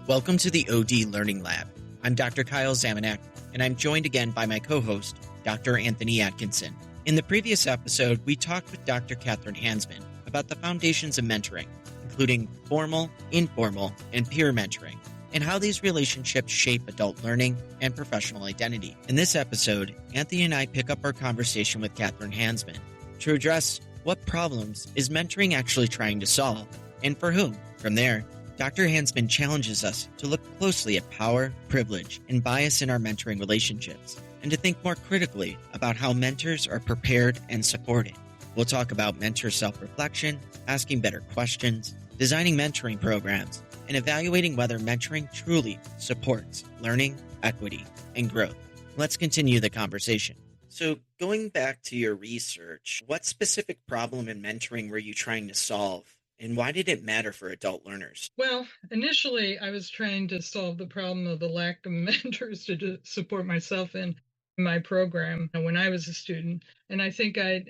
Welcome to the OD Learning Lab. I'm Dr. Kyle Zamanek, and I'm joined again by my co-host, Dr. Anthony Atkinson. In the previous episode, we talked with Dr. Catherine Hansman about the foundations of mentoring, including formal, informal, and peer mentoring, and how these relationships shape adult learning and professional identity. In this episode, Anthony and I pick up our conversation with Catherine Hansman to address what problems is mentoring actually trying to solve, and for whom. From there, Dr. Hansman challenges us to look closely at power, privilege, and bias in our mentoring relationships, and to think more critically about how mentors are prepared and supported. We'll talk about mentor self-reflection, asking better questions, designing mentoring programs, and evaluating whether mentoring truly supports learning, equity, and growth. Let's continue the conversation. So going back to your research, what specific problem in mentoring were you trying to solve? And why did it matter for adult learners? Well, initially, I was trying to solve the problem of the lack of mentors to support myself in my program when I was a student. And I think I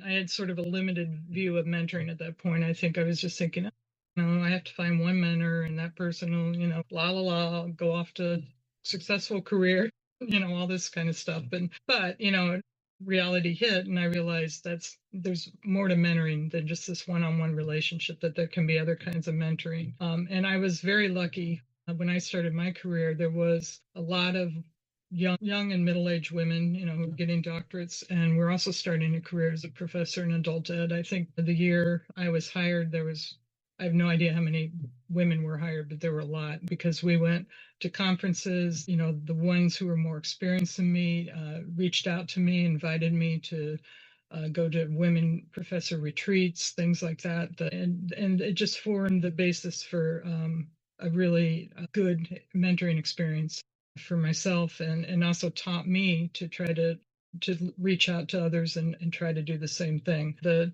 had sort of a limited view of mentoring at that point. I think I was just thinking, I have to find one mentor and that person will, blah, blah, blah, go off to successful career, all this kind of stuff. But reality hit and I realized there's more to mentoring than just this one-on-one relationship, that there can be other kinds of mentoring. And I was very lucky when I started my career. There was a lot of young and middle-aged women, who were getting doctorates, and we're also starting a career as a professor in adult ed. I think the year I was hired, I have no idea how many women were hired, but there were a lot, because we went to conferences. The ones who were more experienced than me reached out to me, invited me to go to women professor retreats, things like that. And it just formed the basis for a really good mentoring experience for myself, and also taught me to try to reach out to others and try to do the same thing. The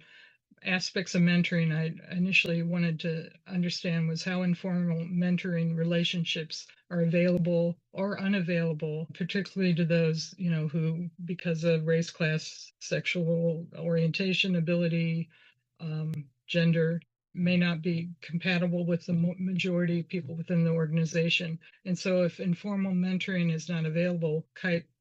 aspects of mentoring I initially wanted to understand was how informal mentoring relationships are available or unavailable, particularly to those, who, because of race, class, sexual orientation, ability, gender, may not be compatible with the majority of people within the organization. And so if informal mentoring is not available,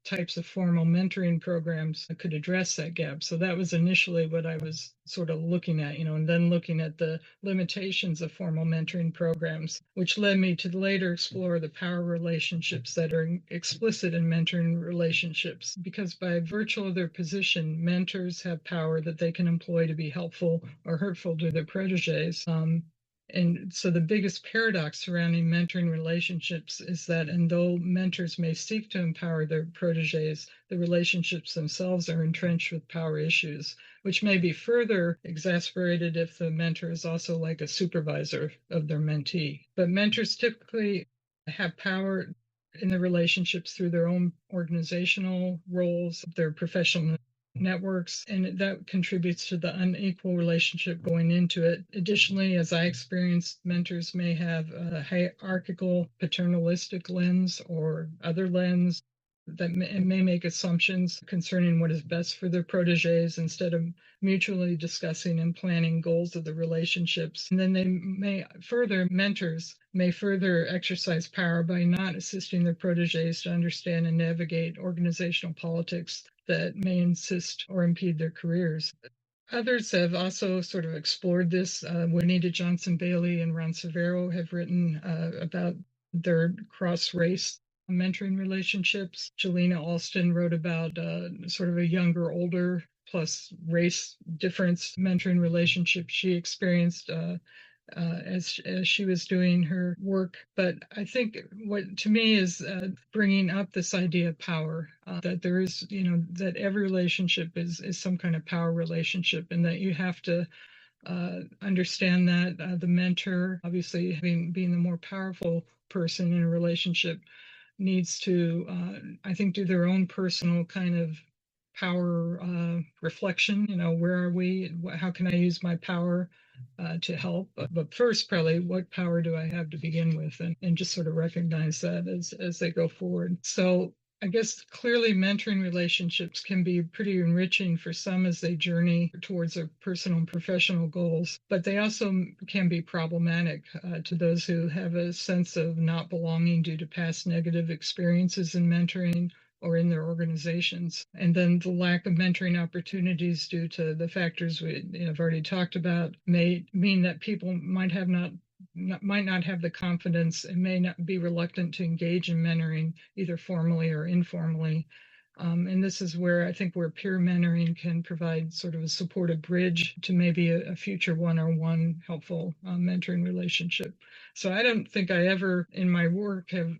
types of formal mentoring programs could address that gap. So that was initially what I was sort of looking at, and then looking at the limitations of formal mentoring programs, which led me to later explore the power relationships that are explicit in mentoring relationships. Because by virtue of their position, mentors have power that they can employ to be helpful or hurtful to their proteges. And so the biggest paradox surrounding mentoring relationships is that, and though mentors may seek to empower their proteges, the relationships themselves are entrenched with power issues, which may be further exacerbated if the mentor is also like a supervisor of their mentee. But mentors typically have power in the relationships through their own organizational roles, their professional networks, and that contributes to the unequal relationship going into it. Additionally, as I experienced, mentors may have a hierarchical, paternalistic lens or other lens that may make assumptions concerning what is best for their proteges instead of mutually discussing and planning goals of the relationships. And then mentors may further exercise power by not assisting their proteges to understand and navigate organizational politics that may insist or impede their careers. Others have also sort of explored this. Juanita Johnson-Bailey and Ron Severo have written about their cross-race mentoring relationships. Jelena Alston wrote about sort of a younger, older plus race difference mentoring relationship she experienced as she was doing her work. But I think what to me is bringing up this idea of power, that there is, that every relationship is some kind of power relationship, and that you have to understand that the mentor, obviously being the more powerful person in a relationship, needs to, I think, do their own personal kind of power reflection. Where are we? How can I use my power to help? But first, probably, what power do I have to begin with? And just sort of recognize that as they go forward. So I guess clearly mentoring relationships can be pretty enriching for some as they journey towards their personal and professional goals, but they also can be problematic to those who have a sense of not belonging due to past negative experiences in mentoring or in their organizations. And then the lack of mentoring opportunities due to the factors we have already talked about may mean that people might not have the confidence and may not be reluctant to engage in mentoring either formally or informally. And this is where I think where peer mentoring can provide sort of a supportive bridge to maybe a future one-on-one helpful mentoring relationship. So I don't think I ever in my work have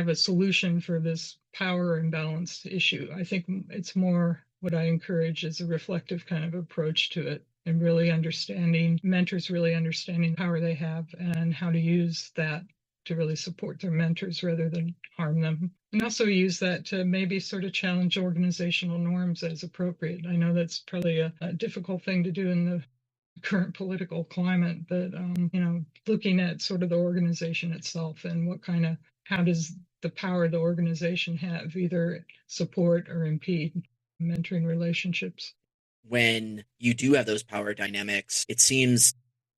a solution for this power imbalance issue. I think it's more what I encourage is a reflective kind of approach to it and really understanding mentors really understanding the power they have and how to use that to really support their mentors rather than harm them. And also use that to maybe sort of challenge organizational norms as appropriate. I know that's probably a difficult thing to do in the current political climate, but looking at sort of the organization itself and how does the power of the organization have either support or impede mentoring relationships. When you do have those power dynamics, it seems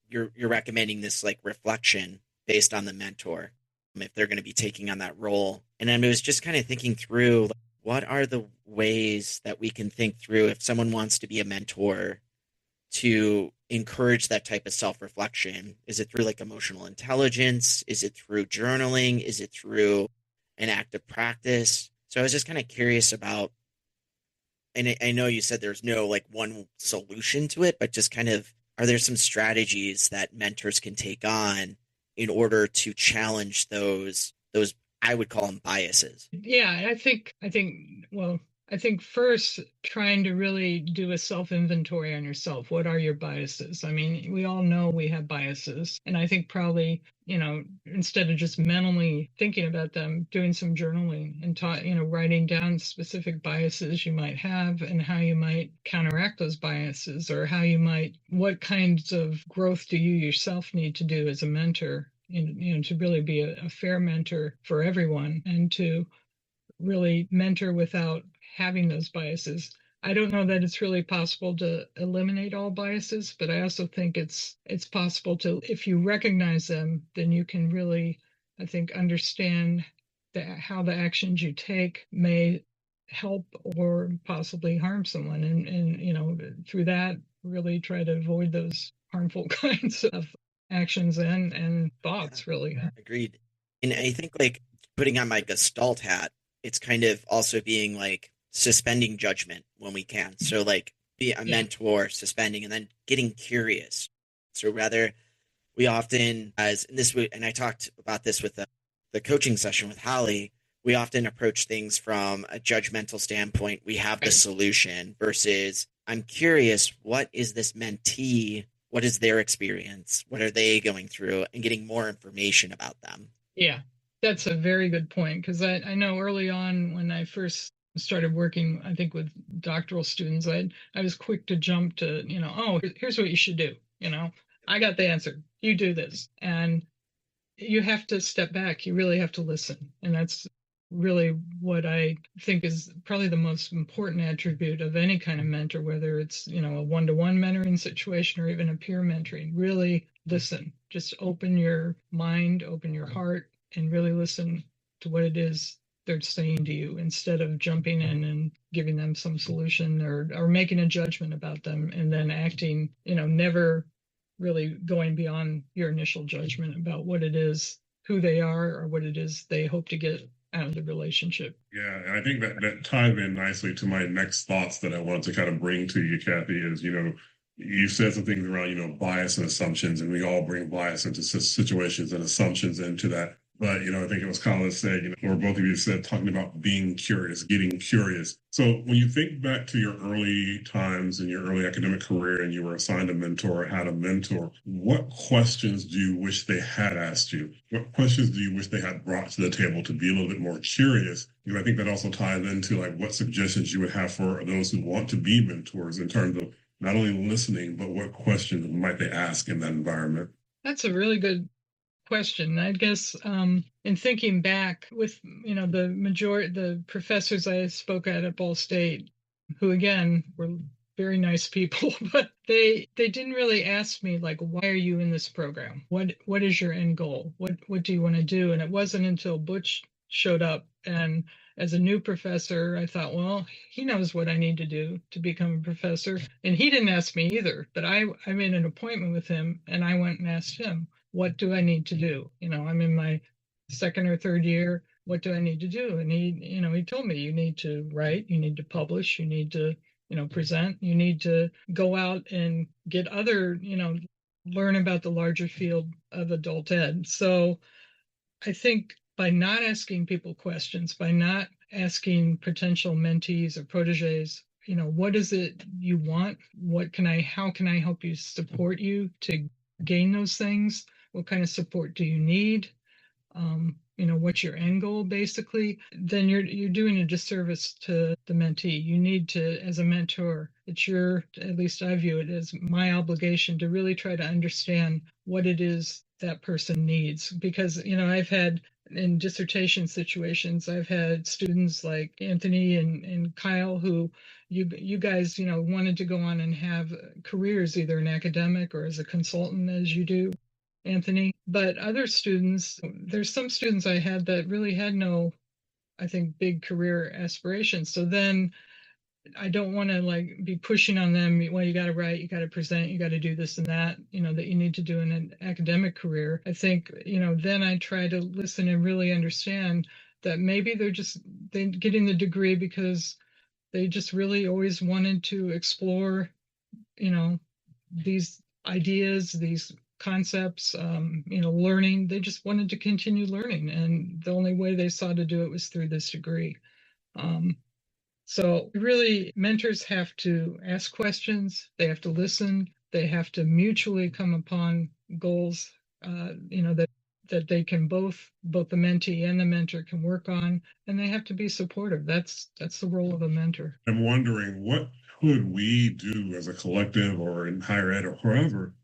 you're recommending this like reflection based on the mentor if they're going to be taking on that role. And I was just kind of thinking through like, what are the ways that we can think through if someone wants to be a mentor to encourage that type of self-reflection? Is it through like emotional intelligence? Is it through journaling? Is it through an active practice? So I was just kind of curious about, and I know you said there's no like one solution to it, but just kind of, are there some strategies that mentors can take on in order to challenge those I would call them biases? Yeah, well, I think first trying to really do a self inventory on yourself. What are your biases? I mean, we all know we have biases. And I think probably, instead of just mentally thinking about them, doing some journaling and writing down specific biases you might have and how you might counteract those biases or what kinds of growth do you yourself need to do as a mentor, to really be a fair mentor for everyone and to really mentor without having those biases. I don't know that it's really possible to eliminate all biases, but I also think it's possible to, if you recognize them, then you can really, I think, understand how the actions you take may help or possibly harm someone, and through that really try to avoid those harmful kinds of actions and Yeah, thoughts. Really, agreed. And I think like putting on my Gestalt hat, it's kind of also being like suspending judgment when we can. So like be a yeah, mentor, suspending, and then getting curious. So rather we often as and this and I talked about this with the coaching session with Holly, we often approach things from a judgmental standpoint. We have the right. solution versus I'm curious, what is this mentee? What is their experience? What are they going through? And getting more information about them. Yeah, that's a very good point because I know early on when I first started working, I think with doctoral students, I was quick to jump to, oh, here's what you should do. I got the answer. You do this. And you have to step back. You really have to listen. And that's really what I think is probably the most important attribute of any kind of mentor, whether it's, a one-to-one mentoring situation or even a peer mentoring. Really listen. Just open your mind, open your heart, and really listen to what it is they're saying to you instead of jumping in and giving them some solution or making a judgment about them and then acting, never really going beyond your initial judgment about what it is, who they are, or what it is they hope to get out of the relationship. Yeah, and I think that ties in nicely to my next thoughts that I wanted to kind of bring to you, Kathy, is, you said some things around, bias and assumptions, and we all bring bias into situations and assumptions into that. But, I think it was Colin said, or both of you said, talking about being curious, getting curious. So when you think back to your early times in your early academic career and you were assigned a mentor or had a mentor, what questions do you wish they had asked you? What questions do you wish they had brought to the table to be a little bit more curious? Because I think that also ties into like what suggestions you would have for those who want to be mentors in terms of not only listening, but what questions might they ask in that environment? That's a really good question. I guess in thinking back with, the professors I spoke at Ball State, who again were very nice people, but they didn't really ask me like, why are you in this program? What is your end goal? What do you want to do? And it wasn't until Butch showed up, and as a new professor, I thought, well, he knows what I need to do to become a professor. And he didn't ask me either, but I made an appointment with him and I went and asked him, what do I need to do? I'm in my second or third year. What do I need to do? And he told me, you need to write, you need to publish, you need to, present, you need to go out and get other, learn about the larger field of adult ed. So I think by not asking people questions, by not asking potential mentees or proteges, what is it you want? How can I help you support you to gain those things? What kind of support do you need? What's your end goal basically? Then you're doing a disservice to the mentee. You need to, as a mentor, at least I view it as my obligation to really try to understand what it is that person needs. Because, I've had in dissertation situations, I've had students like Anthony and Kyle who you guys, wanted to go on and have careers either in academic or as a consultant as you do, Anthony. But other students, there's some students I had that really had no, I think, big career aspirations. So then I don't want to like be pushing on them. Well, you got to write, you got to present, you got to do this and that, that you need to do in an academic career. I think, then I try to listen and really understand that maybe they're getting the degree because they just really always wanted to explore, these ideas, these concepts, learning. They just wanted to continue learning. And the only way they saw to do it was through this degree. So really, mentors have to ask questions, they have to listen, they have to mutually come upon goals, that they can both the mentee and the mentor can work on, and they have to be supportive. That's the role of a mentor. I'm wondering, what could we do as a collective or in higher ed or wherever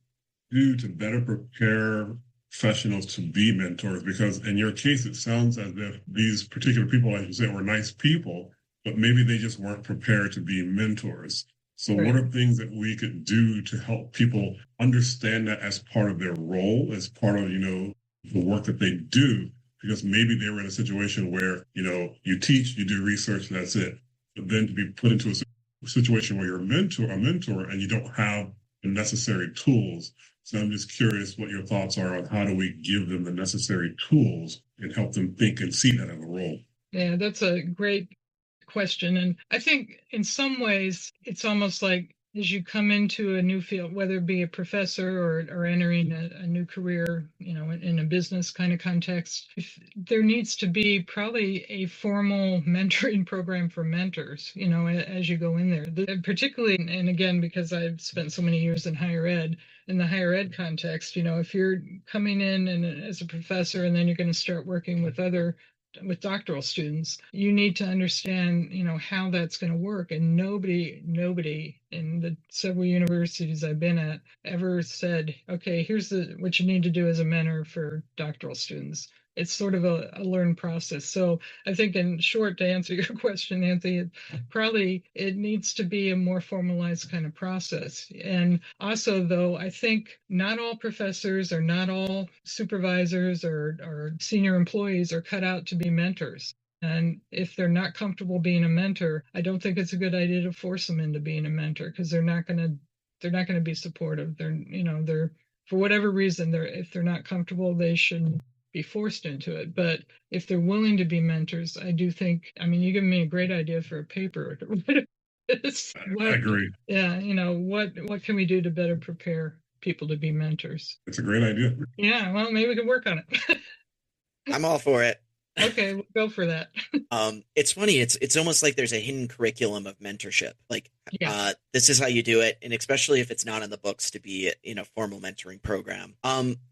do to better prepare professionals to be mentors? Because in your case, it sounds as if these particular people, like you said, were nice people, but maybe they just weren't prepared to be mentors. So right. What are things that we could do to help people understand that as part of their role, as part of, the work that they do? Because maybe they were in a situation where, you teach, you do research, that's it. But then to be put into a situation where you're a mentor, and you don't have the necessary tools. So I'm just curious what your thoughts are on how do we give them the necessary tools and help them think and see that as a role? Yeah, that's a great question. And I think in some ways, it's almost like as you come into a new field, whether it be a professor or entering a new career, in a business kind of context, there needs to be probably a formal mentoring program for mentors, as you go in there. Particularly, and again, because I've spent so many years in higher ed, in the higher ed context, if you're coming in and as a professor and then you're going to start working with doctoral students, you need to understand, how that's going to work. And nobody in the several universities I've been at ever said, okay, here's what you need to do as a mentor for doctoral students. It's sort of a learned process. So I think in short, to answer your question, Anthony, it needs to be a more formalized kind of process. And also, though, I think not all professors or not all supervisors or senior employees are cut out to be mentors. And if they're not comfortable being a mentor, I don't think it's a good idea to force them into being a mentor, because they're not going to be supportive. They're for whatever reason, if they're not comfortable, they shouldn't be forced into it. But if they're willing to be mentors, I do think, you give me a great idea for a paper. I agree. Yeah, what can we do to better prepare people to be mentors? It's a great idea. Yeah, well, maybe we can work on it. I'm all for it. Okay, we'll go for that. It's funny. It's almost like there's a hidden curriculum of mentorship. Like, this is how you do it, and especially if it's not in the books, to be in a formal mentoring program.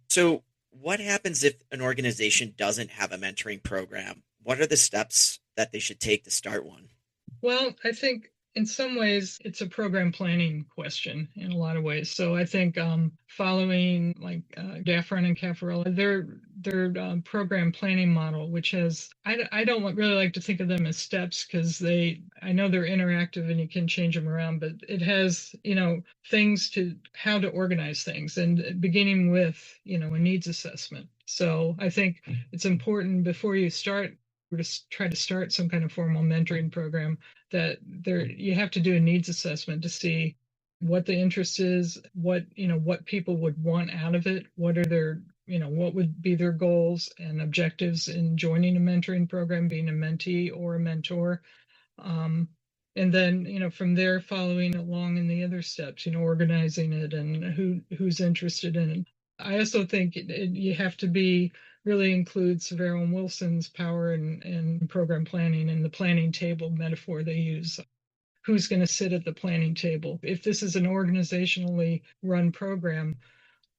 So what happens if an organization doesn't have a mentoring program? What are the steps that they should take to start one? Well, I think In some ways, it's a program planning question in a lot of ways. So I think following like Gaffron and Caffarella, their program planning model, which has I don't really like to think of them as steps because I know they're interactive and you can change them around, but it has things to how to organize things and beginning with a needs assessment. So I think it's important before you start or to try to start some kind of formal mentoring program that you have to do a needs assessment to see what the interest is, what people would want out of it, what are their what would be their goals and objectives in joining a mentoring program, being a mentee or a mentor. um, and then from there following along in the other steps, organizing it and who's interested in it. I also think you have to be really include Severo and Wilson's power and program planning and the planning table metaphor they use. Who's going to sit at the planning table? If this is an organizationally run program,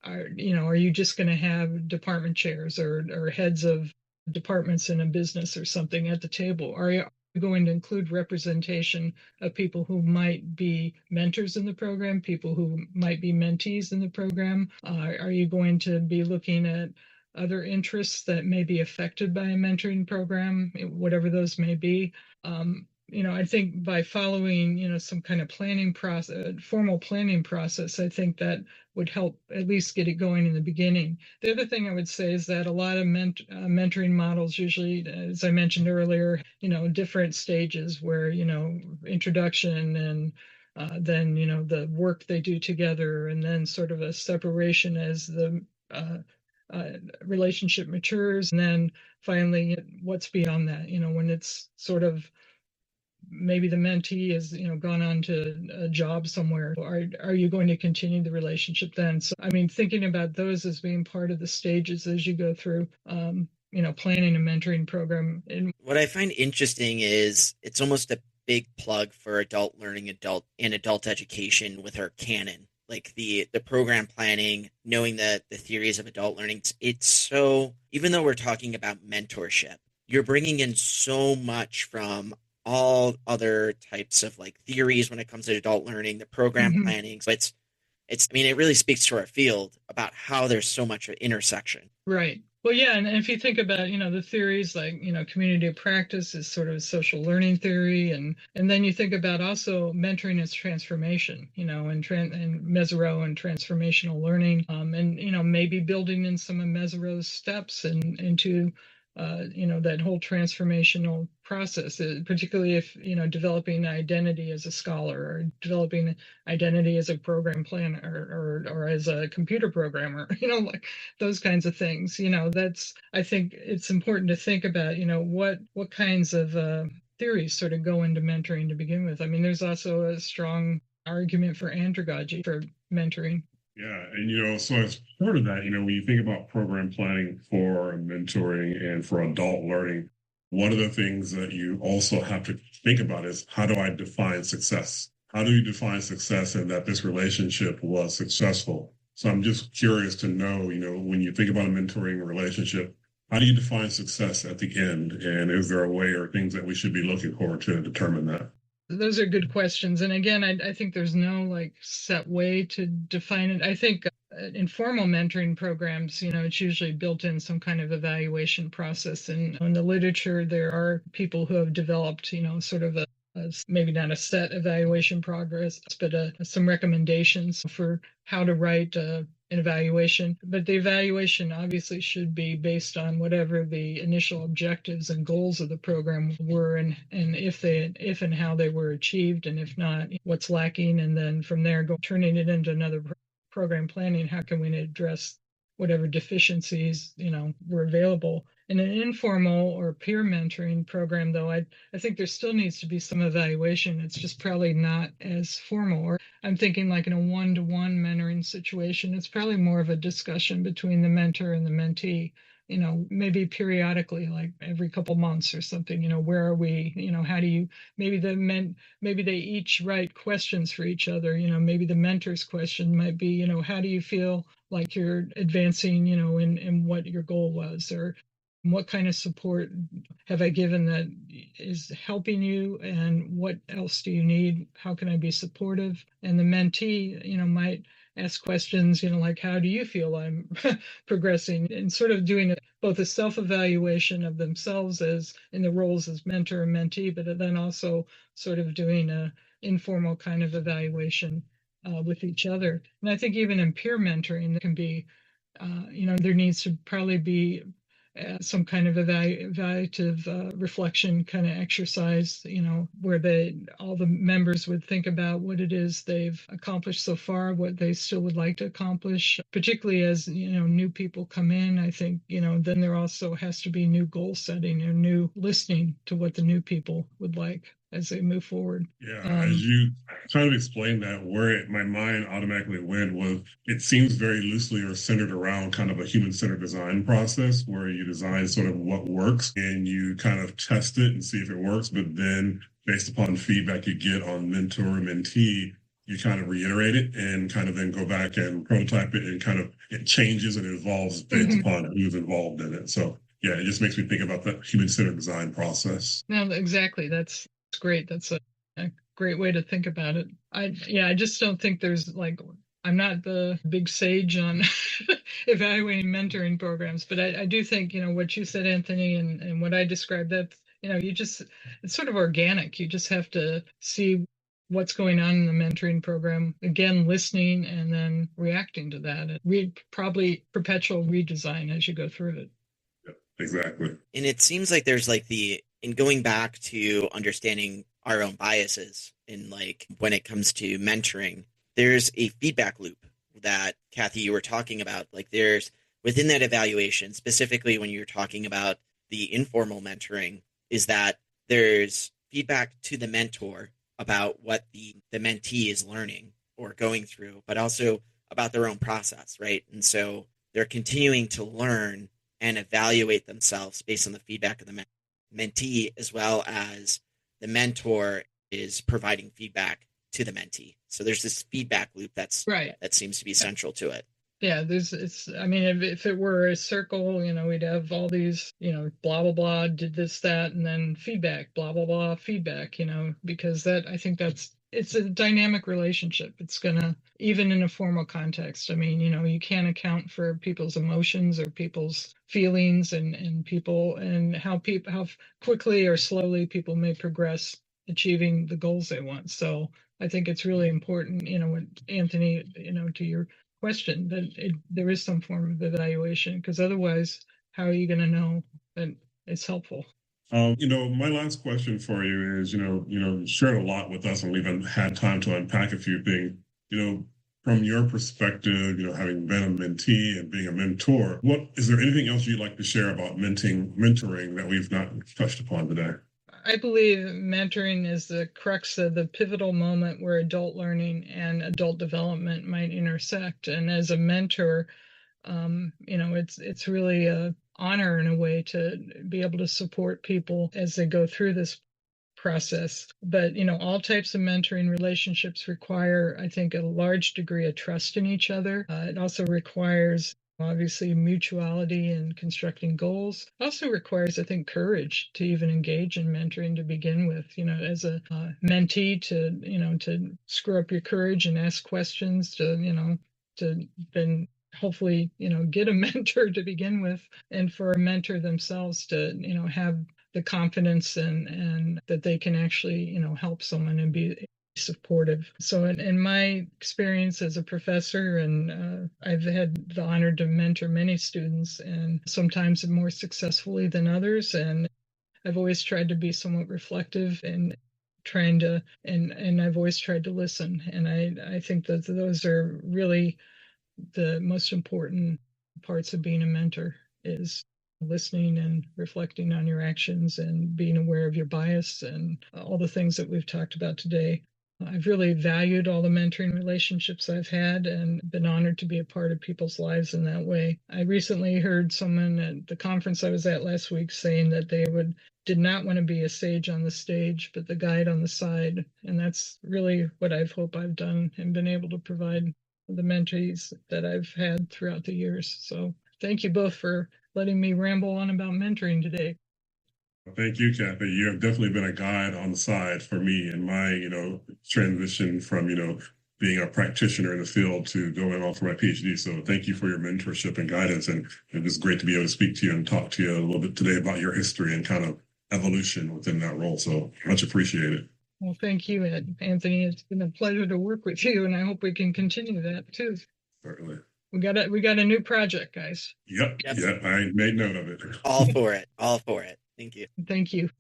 are you just going to have department chairs or heads of departments in a business or something at the table? Are you going to include representation of people who might be mentors in the program, people who might be mentees in the program? Are you going to be looking at other interests that may be affected by a mentoring program, whatever those may be? I think by following, some kind of planning process, formal planning process, I think that would help at least get it going in the beginning. The other thing I would say is that a lot of mentoring models usually, as I mentioned earlier, different stages where, introduction and then, the work they do together, and then sort of a separation as the uh, relationship matures. And then finally, what's beyond that, when it's sort of maybe the mentee has gone on to a job somewhere. Are you going to continue the relationship then? So I mean, thinking about those as being part of the stages as you go through planning a mentoring program. And what I find interesting is it's almost a big plug for adult learning, adult education with our canon, like the program planning, knowing the theories of adult learning. It's so, even though we're talking about mentorship, you're bringing in so much from all other types of like theories when it comes to adult learning, the program Mhm. planning. So it's I mean, it really speaks to our field about how there's so much intersection. Right. Well, yeah, and if you think about, the theories like, community of practice is sort of social learning theory, and then you think about also mentoring as transformation, and Mesereau and transformational learning, and maybe building in some of Mesereau's steps and into that whole transformational process, particularly if, developing identity as a scholar or developing identity as a program planner or as a computer programmer, like those kinds of things. I think it's important to think about, what kinds of theories sort of go into mentoring to begin with. I mean, there's also a strong argument for andragogy for mentoring. Yeah, and so as part of that, when you think about program planning for mentoring and for adult learning, one of the things that you also have to think about is how do I define success? How do you define success and that this relationship was successful? So I'm just curious to know, when you think about a mentoring relationship, how do you define success at the end? And is there a way or things that we should be looking for to determine that? Those are good questions. And again, I think there's no like set way to define it. I think in formal mentoring programs, it's usually built in some kind of evaluation process. And in the literature, there are people who have developed, sort of maybe not a set evaluation progress, but some recommendations for how to write an evaluation. But the evaluation obviously should be based on whatever the initial objectives and goals of the program were, and if and how they were achieved, and if not, what's lacking, and then from there turning it into another program planning. How can we address whatever deficiencies were available? In an informal or peer mentoring program, though, I think there still needs to be some evaluation. It's just probably not as formal. Or I'm thinking like in a one-to-one mentoring situation, it's probably more of a discussion between the mentor and the mentee. Maybe periodically, like every couple months or something. Where are we? How do you? Maybe they each write questions for each other. Maybe the mentor's question might be, how do you feel like you're advancing? In what your goal was, or what kind of support have I given that is helping you, and what else do you need? How can I be supportive? And the mentee, might ask questions, like, how do you feel I'm progressing? And sort of doing both a self-evaluation of themselves as in the roles as mentor and mentee, but then also sort of doing a informal kind of evaluation with each other. And I think even in peer mentoring, there can be, there needs to probably be some kind of evaluative reflection kind of exercise, where all the members would think about what it is they've accomplished so far, what they still would like to accomplish, particularly as, new people come in. I think, then there also has to be new goal setting or new listening to what the new people would like as they move forward. Yeah, as you kind of explained that, where my mind automatically went was it seems very loosely or centered around kind of a human-centered design process where you design sort of what works and you kind of test it and see if it works, but then based upon feedback you get on mentor and mentee, you kind of reiterate it and kind of then go back and prototype it, and kind of it changes and evolves based upon who's involved in it. So yeah, it just makes me think about that human-centered design process. No, exactly. That's great. That's a great way to think about it. I just don't think there's I'm not the big sage on evaluating mentoring programs, but I do think, what you said, Anthony, and what I described, that, it's sort of organic. You just have to see what's going on in the mentoring program, again, listening and then reacting to that, and probably perpetual redesign as you go through it. Yep, exactly. And it seems like there's in going back to understanding our own biases in when it comes to mentoring, there's a feedback loop that, Kathy, you were talking about. There's within that evaluation, specifically when you're talking about the informal mentoring, is that there's feedback to the mentor about what the mentee is learning or going through, but also about their own process, right? And so they're continuing to learn and evaluate themselves based on the feedback of the mentee, as well as the mentor is providing feedback to the mentee. So there's this feedback loop that seems to be central to it. Yeah, if it were a circle, we'd have all these, blah, blah, blah, did this, that, and then feedback, blah, blah, blah, feedback, because it's a dynamic relationship. It's gonna, even in a formal context, you can't account for people's emotions or people's feelings and people, and how quickly or slowly people may progress achieving the goals they want. So I think it's really important, when Anthony, to your question, that there is some form of evaluation, because otherwise, how are you going to know that it's helpful? My last question for you is, you shared a lot with us, and we've had time to unpack a few things. From your perspective, having been a mentee and being a mentor, is there anything else you'd like to share about mentoring that we've not touched upon today? I believe mentoring is the crux of the pivotal moment where adult learning and adult development might intersect. And as a mentor, it's really a honor in a way to be able to support people as they go through this process. But, all types of mentoring relationships require, I think, a large degree of trust in each other. It also requires, obviously, mutuality and constructing goals. It also requires, I think, courage to even engage in mentoring to begin with. As a mentee, to screw up your courage and ask questions, to then hopefully, get a mentor to begin with, and for a mentor themselves to, have the confidence and that they can actually, help someone and be supportive. So in my experience as a professor, and I've had the honor to mentor many students, and sometimes more successfully than others. And I've always tried to be somewhat reflective and trying to, and I've always tried to listen. And I think that those are really the most important parts of being a mentor, is listening and reflecting on your actions and being aware of your bias and all the things that we've talked about today. I've really valued all the mentoring relationships I've had and been honored to be a part of people's lives in that way. I recently heard someone at the conference I was at last week saying that they did not want to be a sage on the stage, but the guide on the side. And that's really what I've done and been able to provide the mentees that I've had throughout the years. So Thank you both for letting me ramble on about mentoring today. Thank you, Kathy. You have definitely been a guide on the side for me in my, transition from, being a practitioner in the field to going on for my PhD. So thank you for your mentorship and guidance. And it was great to be able to speak to you and talk to you a little bit today about your history and kind of evolution within that role. So much appreciated. Well, thank you, Anthony. It's been a pleasure to work with you, and I hope we can continue that too. Certainly. We got a new project, guys. Yep. I made note of it. All for it. All for it. Thank you. Thank you.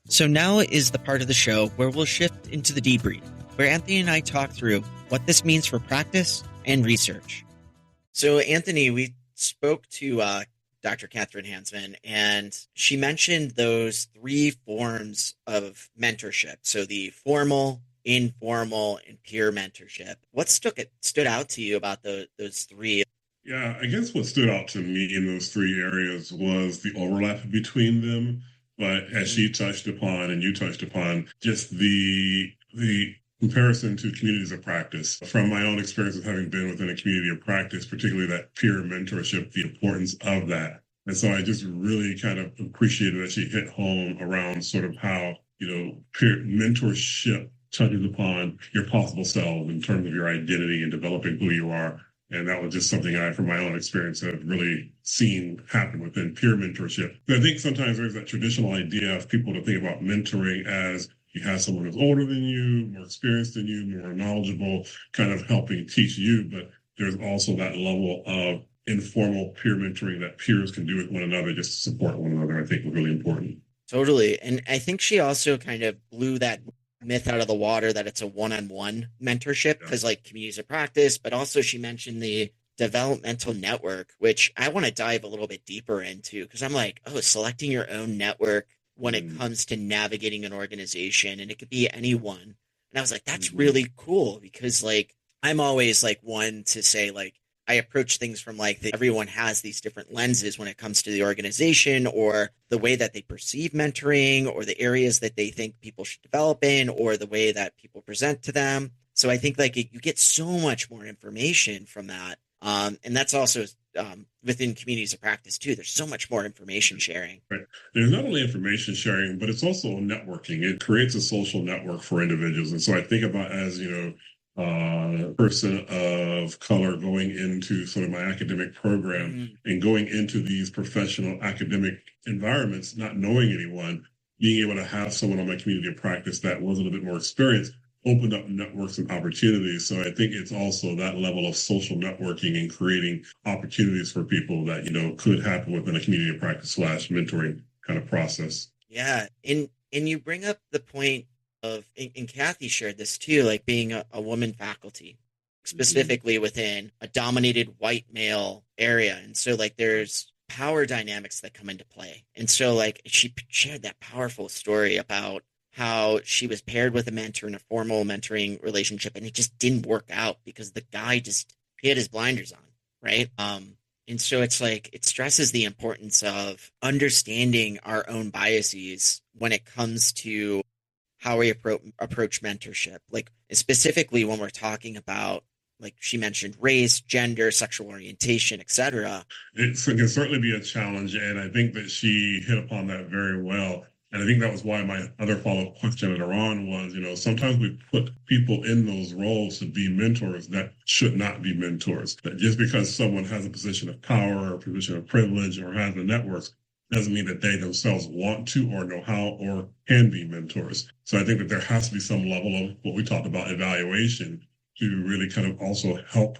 So now is the part of the show where we'll shift into the debrief, where Anthony and I talk through what this means for practice and research. So, Anthony, we spoke to Dr. Catherine Hansman, and she mentioned those 3 forms of mentorship. So the formal, informal, and peer mentorship. What stood out to you about those 3? Yeah, I guess what stood out to me in those 3 areas was the overlap between them. But as she touched upon and you touched upon, just the comparison to communities of practice. From my own experience of having been within a community of practice, particularly that peer mentorship, the importance of that. And so I just really kind of appreciated that she hit home around sort of how, peer mentorship touches upon your possible self in terms of your identity and developing who you are. And that was just something I, from my own experience, have really seen happen within peer mentorship. I think sometimes there's that traditional idea of people to think about mentoring as you have someone who's older than you, more experienced than you, more knowledgeable, kind of helping teach you. But there's also that level of informal peer mentoring that peers can do with one another just to support one another, I think was really important. Totally. And I think she also kind of blew that myth out of the water that it's a one-on-one mentorship because like communities of practice, but also she mentioned the developmental network, which I want to dive a little bit deeper into because I'm like, selecting your own network when it comes to navigating an organization, and it could be anyone. And I was like, that's really cool because like I'm always like one to say like I approach things from like everyone has these different lenses when it comes to the organization or the way that they perceive mentoring or the areas that they think people should develop in or the way that people present to them. So I think like you get so much more information from that. And that's also within communities of practice too. There's so much more information sharing. Right. There's not only information sharing, but it's also networking. It creates a social network for individuals. And so I think about as, person of color going into sort of my academic program and going into these professional academic environments, not knowing anyone, being able to have someone on my community of practice that was a little bit more experienced opened up networks and opportunities. So I think it's also that level of social networking and creating opportunities for people that, could happen within a community of practice / mentoring kind of process. Yeah. And you bring up the point of, and Kathy shared this too, like being a woman faculty, specifically within a dominated white male area. And so like there's power dynamics that come into play. And so like she shared that powerful story about how she was paired with a mentor in a formal mentoring relationship and it just didn't work out because the guy he had his blinders on, right? And so it's like it stresses the importance of understanding our own biases when it comes to how we approach mentorship, like specifically when we're talking about, like she mentioned, race, gender, sexual orientation, etc. It can certainly be a challenge, and I think that she hit upon that very well. And I think that was why my other follow-up question later on was, sometimes we put people in those roles to be mentors that should not be mentors. That just because someone has a position of power or a position of privilege or has the networks doesn't mean that they themselves want to or know how or can be mentors. So I think that there has to be some level of what we talked about evaluation to really kind of also help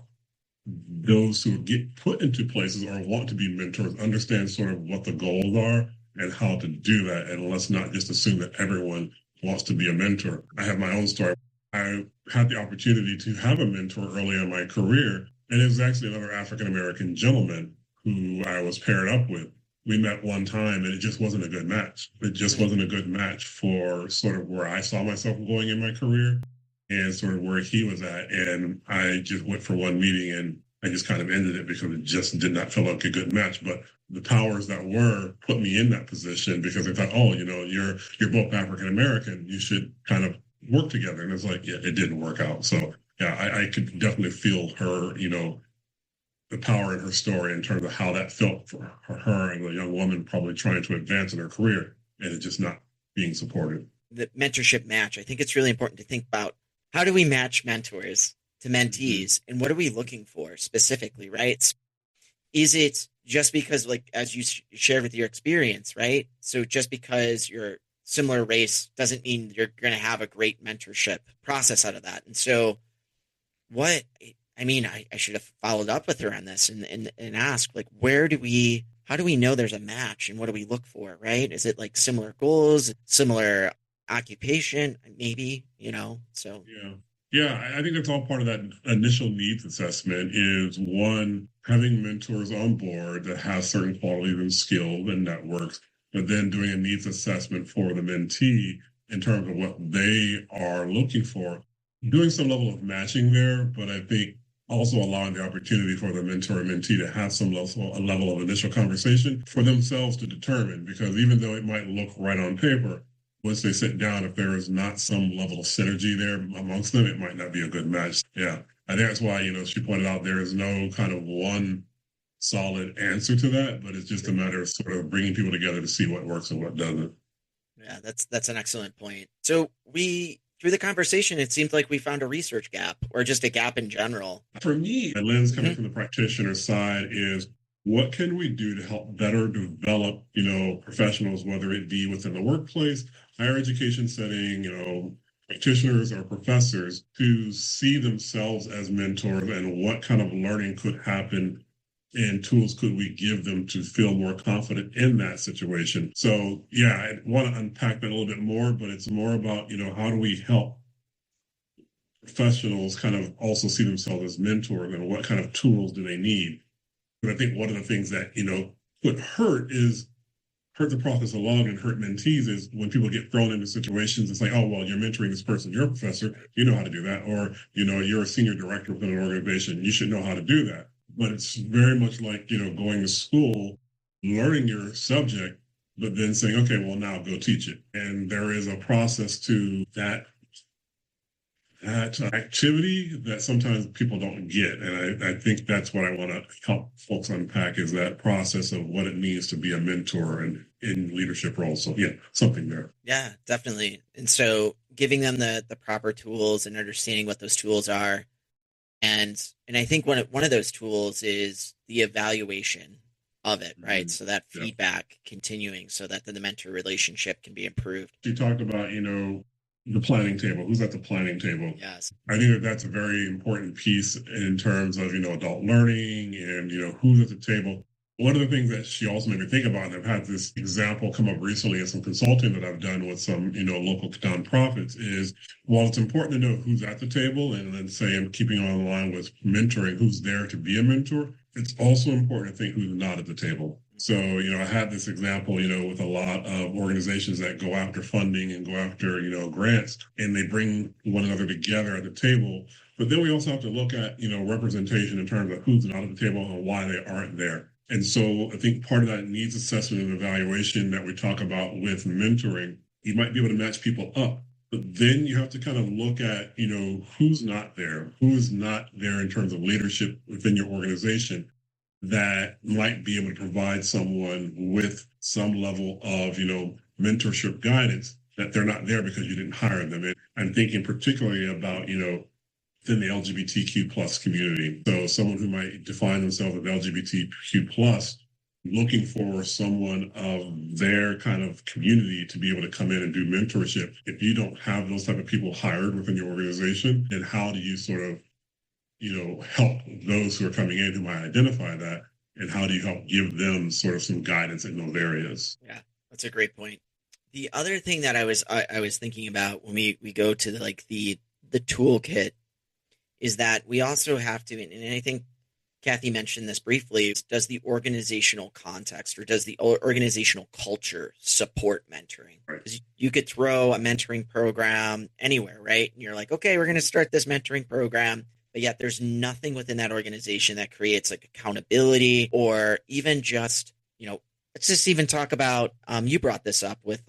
those who get put into places or want to be mentors understand sort of what the goals are and how to do that. And let's not just assume that everyone wants to be a mentor. I have my own story. I had the opportunity to have a mentor early in my career, and it was actually another African-American gentleman who I was paired up with. We met one time and it just wasn't a good match. It just wasn't a good match for sort of where I saw myself going in my career and sort of where he was at. And I just went for one meeting and I just kind of ended it because it just did not feel like a good match. But the powers that were put me in that position because they thought, you're both African-American, you should kind of work together. And it's like, yeah, it didn't work out. So yeah, I could definitely feel her, the power in her story in terms of how that felt for her and the young woman probably trying to advance in her career and it just not being supported. The mentorship match. I think it's really important to think about how do we match mentors to mentees and what are we looking for specifically, right? Is it just because, like, as you shared with your experience, right? So just because you're similar race doesn't mean you're going to have a great mentorship process out of that. And so what, I mean, I should have followed up with her on this and asked, like, how do we know there's a match and what do we look for, right? Is it like similar goals, similar occupation, maybe, so. Yeah. Yeah, I think that's all part of that initial needs assessment is one, having mentors on board that have certain qualities and skills and networks, but then doing a needs assessment for the mentee in terms of what they are looking for, doing some level of matching there, but I think also allowing the opportunity for the mentor and mentee to have some level of initial conversation for themselves to determine, because even though it might look right on paper, once they sit down, if there is not some level of synergy there amongst them, it might not be a good match. Yeah. I think that's why, she pointed out there is no kind of one solid answer to that, but it's just a matter of sort of bringing people together to see what works and what doesn't. Yeah, that's an excellent point. So through the conversation, it seemed like we found a research gap or just a gap in general. For me, the lens coming from the practitioner side is what can we do to help better develop, professionals, whether it be within the workplace, higher education setting, practitioners or professors to see themselves as mentors and what kind of learning could happen and tools could we give them to feel more confident in that situation. So yeah, I want to unpack that a little bit more, but it's more about, how do we help professionals kind of also see themselves as mentors and what kind of tools do they need? But I think one of the things that, could hurt the process along and hurt mentees is when people get thrown into situations, it's like, oh, well, you're mentoring this person, you're a professor, you know how to do that. Or, you're a senior director within an organization, you should know how to do that. But it's very much like, going to school, learning your subject, but then saying, okay, well, now go teach it. And there is a process to that activity that sometimes people don't get. And I think that's what I want to help folks unpack is that process of what it means to be a mentor and in leadership roles. So yeah, something there. Yeah, definitely. And so giving them the proper tools and understanding what those tools are. And I think one of those tools is the evaluation of it, right? So that feedback continuing so that the mentor relationship can be improved. You talked about, the planning table. Who's at the planning table? Yes. I think that's a very important piece in terms of, adult learning and, who's at the table. One of the things that she also made me think about, and I've had this example come up recently in some consulting that I've done with some, local nonprofits, is while it's important to know who's at the table, and then say I'm keeping on the line with mentoring, who's there to be a mentor, it's also important to think who's not at the table. So, I had this example, with a lot of organizations that go after funding and go after, grants, and they bring one another together at the table. But then we also have to look at, representation in terms of who's not at the table and why they aren't there. And so I think part of that needs assessment and evaluation that we talk about with mentoring, you might be able to match people up. But then you have to kind of look at, who's not there in terms of leadership within your organization that might be able to provide someone with some level of, mentorship guidance that they're not there because you didn't hire them. And I'm thinking particularly about, within the LGBTQ plus community. So someone who might define themselves as LGBTQ plus, looking for someone of their kind of community to be able to come in and do mentorship. If you don't have those type of people hired within your organization, then how do you sort of, help those who are coming in who might identify that? And how do you help give them sort of some guidance in those areas? Yeah, that's a great point. The other thing that I was thinking about when we go to the toolkit is that we also have to, and I think Kathy mentioned this briefly, does the organizational context or does the organizational culture support mentoring? Right. You could throw a mentoring program anywhere, right? And you're like, okay, we're going to start this mentoring program, but yet there's nothing within that organization that creates like accountability or even just, let's just even talk about, you brought this up with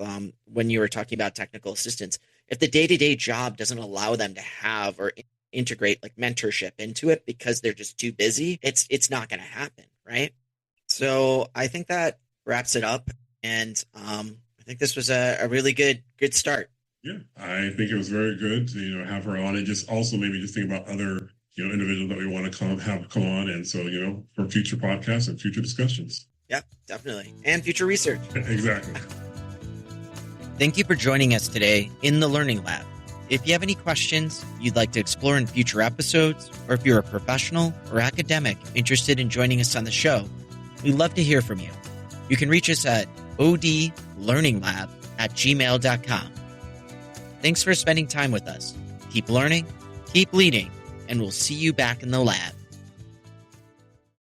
when you were talking about technical assistance. If the day-to-day job doesn't allow them to have or integrate like mentorship into it because they're just too busy, it's not going to happen, right? So I think that wraps it up, and I think this was a really good start. Yeah, I think it was very good to have her on, and just also maybe just think about other individuals that we want to come on, and so for future podcasts and future discussions. Yeah, definitely, and future research. Exactly. Thank you for joining us today in the Learning Lab. If you have any questions you'd like to explore in future episodes, or if you're a professional or academic interested in joining us on the show, we'd love to hear from you. You can reach us at odlearninglab@gmail.com. Thanks for spending time with us. Keep learning, keep leading, and we'll see you back in the lab.